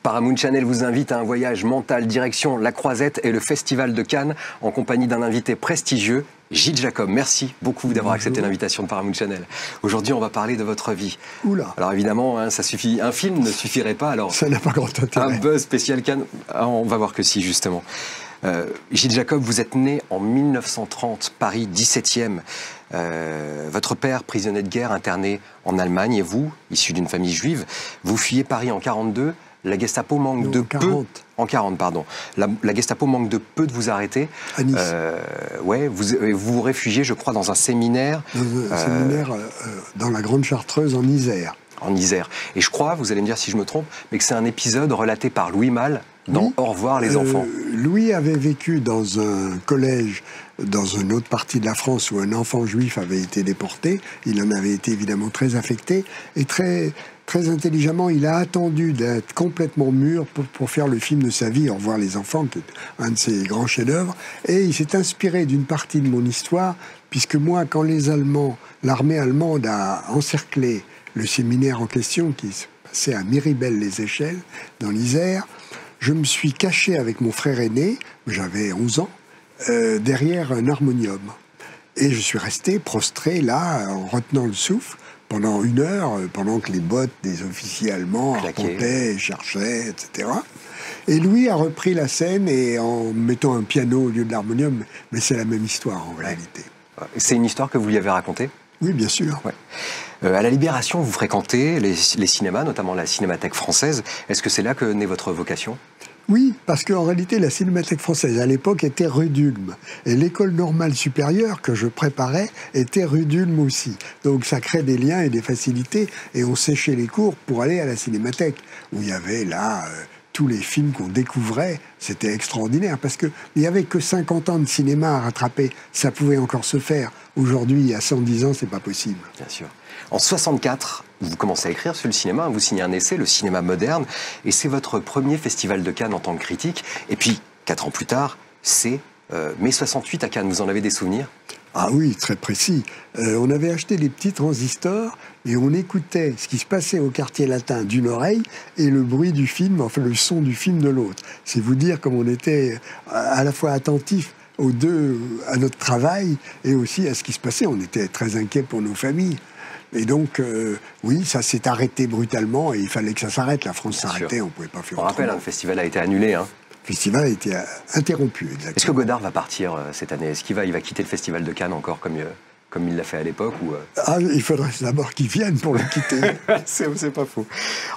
Paramount Channel vous invite à un voyage mental direction La Croisette et le Festival de Cannes en compagnie d'un invité prestigieux, Gilles Jacob. Merci beaucoup d'avoir accepté l'invitation de Paramount Channel. Aujourd'hui, on va parler de votre vie. Oula. Alors évidemment, hein, ça suffit. Un film ne suffirait pas. Alors ça n'a pas grand intérêt. Un buzz spécial Cannes. Ah, on va voir que si, justement. Gilles Jacob, vous êtes né en 1930, Paris 17e. Votre père, prisonnier de guerre, interné en Allemagne, et vous, issu d'une famille juive, vous fuyez Paris en 42. La Gestapo manque de 40. peu... En 40, pardon. La Gestapo manque de peu de vous arrêter. À Nice. Ouais, vous vous réfugiez, je crois, dans un séminaire... Dans un séminaire dans la Grande Chartreuse, en Isère. En Isère. Et je crois, vous allez me dire si je me trompe, mais que c'est un épisode relaté par Louis Malle dans Oui. Au revoir les enfants. Louis avait vécu dans un collège dans une autre partie de la France où un enfant juif avait été déporté. Il en avait été évidemment très affecté et très intelligemment, il a attendu d'être complètement mûr pour faire le film de sa vie, Au revoir les enfants, qui est un de ses grands chefs-d'œuvre. Et il s'est inspiré d'une partie de mon histoire, puisque moi, quand l'armée allemande a encerclé le séminaire en question, qui se passait à Miribel-les-Échelles, dans l'Isère, je me suis caché avec mon frère aîné, j'avais 11 ans, derrière un harmonium. Et je suis resté prostré là, en retenant le souffle, pendant 1 heure, pendant que les bottes des officiers allemands arpentaient, cherchaient, etc. Et Louis a repris la scène et en mettant un piano au lieu de l'harmonium, mais c'est la même histoire en réalité. C'est une histoire que vous lui avez racontée ? Oui, bien sûr. Ouais. À la Libération, vous fréquentez les cinémas, notamment la Cinémathèque française. Est-ce que c'est là que naît votre vocation ? Oui, parce qu'en réalité, la Cinémathèque française, à l'époque, était rue d'Ulm. Et l'école normale supérieure que je préparais était rue d'Ulm aussi. Donc ça crée des liens et des facilités. Et on séchait les cours pour aller à la Cinémathèque, où il y avait là... tous les films qu'on découvrait, c'était extraordinaire, parce qu'il n'y avait que 50 ans de cinéma à rattraper. Ça pouvait encore se faire. Aujourd'hui, à 110 ans, c'est pas possible. Bien sûr. En 64, vous commencez à écrire sur le cinéma, vous signez un essai, Le cinéma moderne, et c'est votre premier festival de Cannes en tant que critique. Et puis, 4 ans plus tard, c'est mai 68 à Cannes. Vous en avez des souvenirs ? Ah oui, très précis. On avait acheté des petits transistors et on écoutait ce qui se passait au quartier latin d'une oreille et le bruit du film, enfin le son du film de l'autre. C'est vous dire comme on était à la fois attentifs aux deux, à notre travail et aussi à ce qui se passait. On était très inquiets pour nos familles. Et donc, oui, ça s'est arrêté brutalement et il fallait que ça s'arrête. La France s'arrêtait, on ne pouvait pas faire autrement. On rappelle, le festival a été annulé, hein. Le festival a été interrompu, exactement. Est-ce que Godard va partir cette année ? Est-ce qu'il va quitter le festival de Cannes encore comme il l'a fait à l'époque ou Ah, il faudrait d'abord qu'il vienne pour le quitter. C'est pas faux.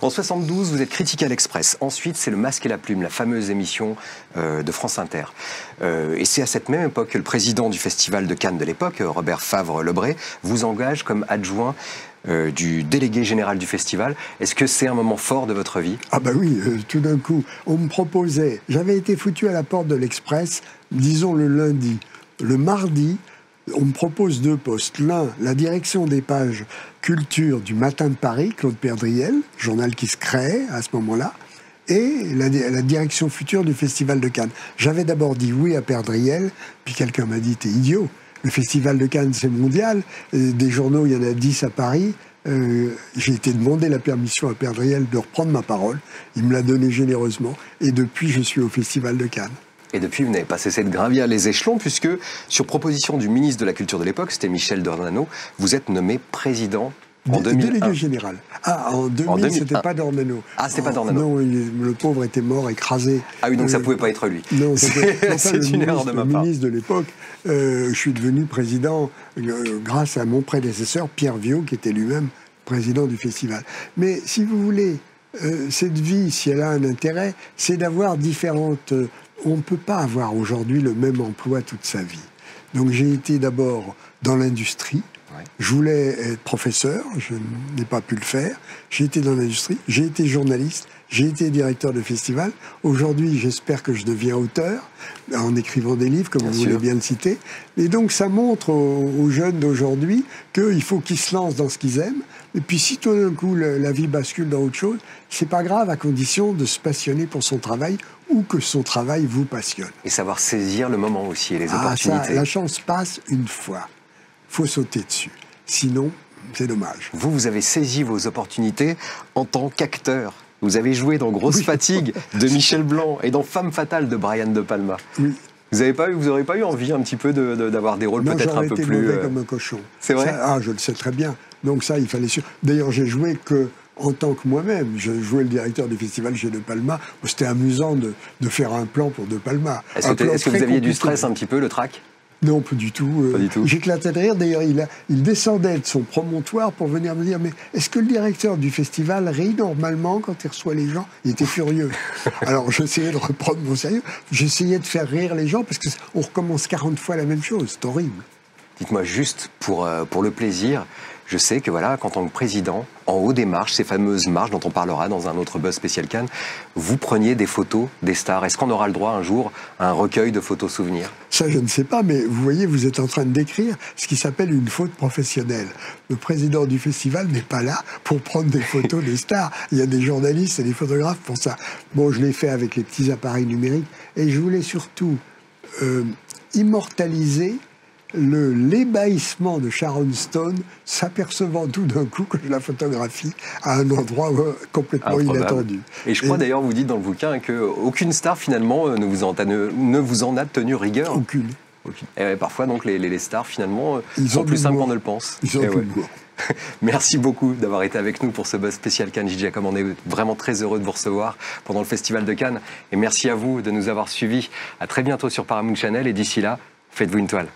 En 72, vous êtes critique à l'Express. Ensuite, c'est Le Masque et la Plume, la fameuse émission de France Inter. Et c'est à cette même époque que le président du festival de Cannes de l'époque, Robert Favre-Lebré, vous engage comme adjoint du délégué général du festival. Est-ce que c'est un moment fort de votre vie ? Ah bah oui, tout d'un coup, on me proposait... J'avais été foutu à la porte de l'Express, disons le lundi. Le mardi, on me propose 2 postes. L'un, la direction des pages culture du Matin de Paris, Claude Perdriel, journal qui se créait à ce moment-là, et la direction future du Festival de Cannes. J'avais d'abord dit oui à Perdriel, puis quelqu'un m'a dit « t'es idiot ». Le Festival de Cannes, c'est mondial. Des journaux, il y en a 10 à Paris. J'ai été demander la permission à Perdriel de reprendre ma parole. Il me l'a donnée généreusement. Et depuis, je suis au Festival de Cannes. Et depuis, vous n'avez pas cessé de gravir les échelons, puisque, sur proposition du ministre de la Culture de l'époque, c'était Michel Dornano, vous êtes nommé président en 2001. Délégué général. Ah, en 2000, c'était pas Dornano. Ah, c'était pas Dornano. Non, le pauvre était mort, écrasé. Ah oui, donc ça pouvait pas être lui. Non, c'est une erreur de ma part. Le ministre de l'époque, je suis devenu président grâce à mon prédécesseur, Pierre Viau, qui était lui-même président du festival. Mais si vous voulez, cette vie, si elle a un intérêt, c'est d'avoir différentes... On ne peut pas avoir aujourd'hui le même emploi toute sa vie. Donc j'ai été d'abord dans l'industrie. Je voulais être professeur, je n'ai pas pu le faire. J'ai été dans l'industrie, j'ai été journaliste, j'ai été directeur de festival. Aujourd'hui, j'espère que je deviens auteur, en écrivant des livres, comme vous voulez bien le citer. Et donc, ça montre aux jeunes d'aujourd'hui qu'il faut qu'ils se lancent dans ce qu'ils aiment. Et puis, si tout d'un coup, la vie bascule dans autre chose, c'est pas grave, à condition de se passionner pour son travail ou que son travail vous passionne. Et savoir saisir le moment aussi et les opportunités. Ça, la chance passe une fois. Faut sauter dessus. Sinon, c'est dommage. Vous avez saisi vos opportunités en tant qu'acteur. Vous avez joué dans Grosse Fatigue de Michel Blanc et dans Femme fatale de Brian De Palma. Oui. Vous n'aurez pas eu envie un petit peu d'avoir des rôles peut-être un peu plus... mauvais comme un cochon. C'est vrai ça, je le sais très bien. Donc ça, il fallait... D'ailleurs, j'ai joué que en tant que moi-même. Je jouais le directeur du festival chez De Palma. C'était amusant de faire un plan pour De Palma. Est-ce que vous aviez du stress un petit peu, le trac? Non, pas du tout. Pas du tout. J'éclatais de rire. D'ailleurs, il descendait de son promontoire pour venir me dire « Mais est-ce que le directeur du festival rit normalement quand il reçoit les gens ?» Il était furieux. Alors, j'essayais de reprendre mon sérieux. J'essayais de faire rire les gens parce qu'on recommence 40 fois la même chose. C'est horrible. Dites-moi juste, pour le plaisir, je sais que voilà, qu'en tant que président, en haut des marches, ces fameuses marches dont on parlera dans un autre Buzz spécial Cannes, vous preniez des photos des stars. Est-ce qu'on aura le droit un jour à un recueil de photos souvenirs? Ça, je ne sais pas, mais vous voyez, vous êtes en train de décrire ce qui s'appelle une faute professionnelle. Le président du festival n'est pas là pour prendre des photos des stars. Il y a des journalistes et des photographes pour ça. Bon, je l'ai fait avec les petits appareils numériques et je voulais surtout immortaliser l'ébahissement de Sharon Stone, s'apercevant tout d'un coup que je la photographie à un endroit complètement inattendu. Et je crois d'ailleurs, vous dites dans le bouquin qu'aucune star finalement ne vous en a tenu rigueur. Aucune. Et parfois donc les stars finalement Ils sont ont plus simples l'humour. qu'on ne le pense. Ils ont Et l'humour. Merci beaucoup d'avoir été avec nous pour ce Buzz spécial Cannes. Gilles Giacomo, on est vraiment très heureux de vous recevoir pendant le Festival de Cannes. Et merci à vous de nous avoir suivis. À très bientôt sur Paramount Channel et d'ici là, faites-vous une toile.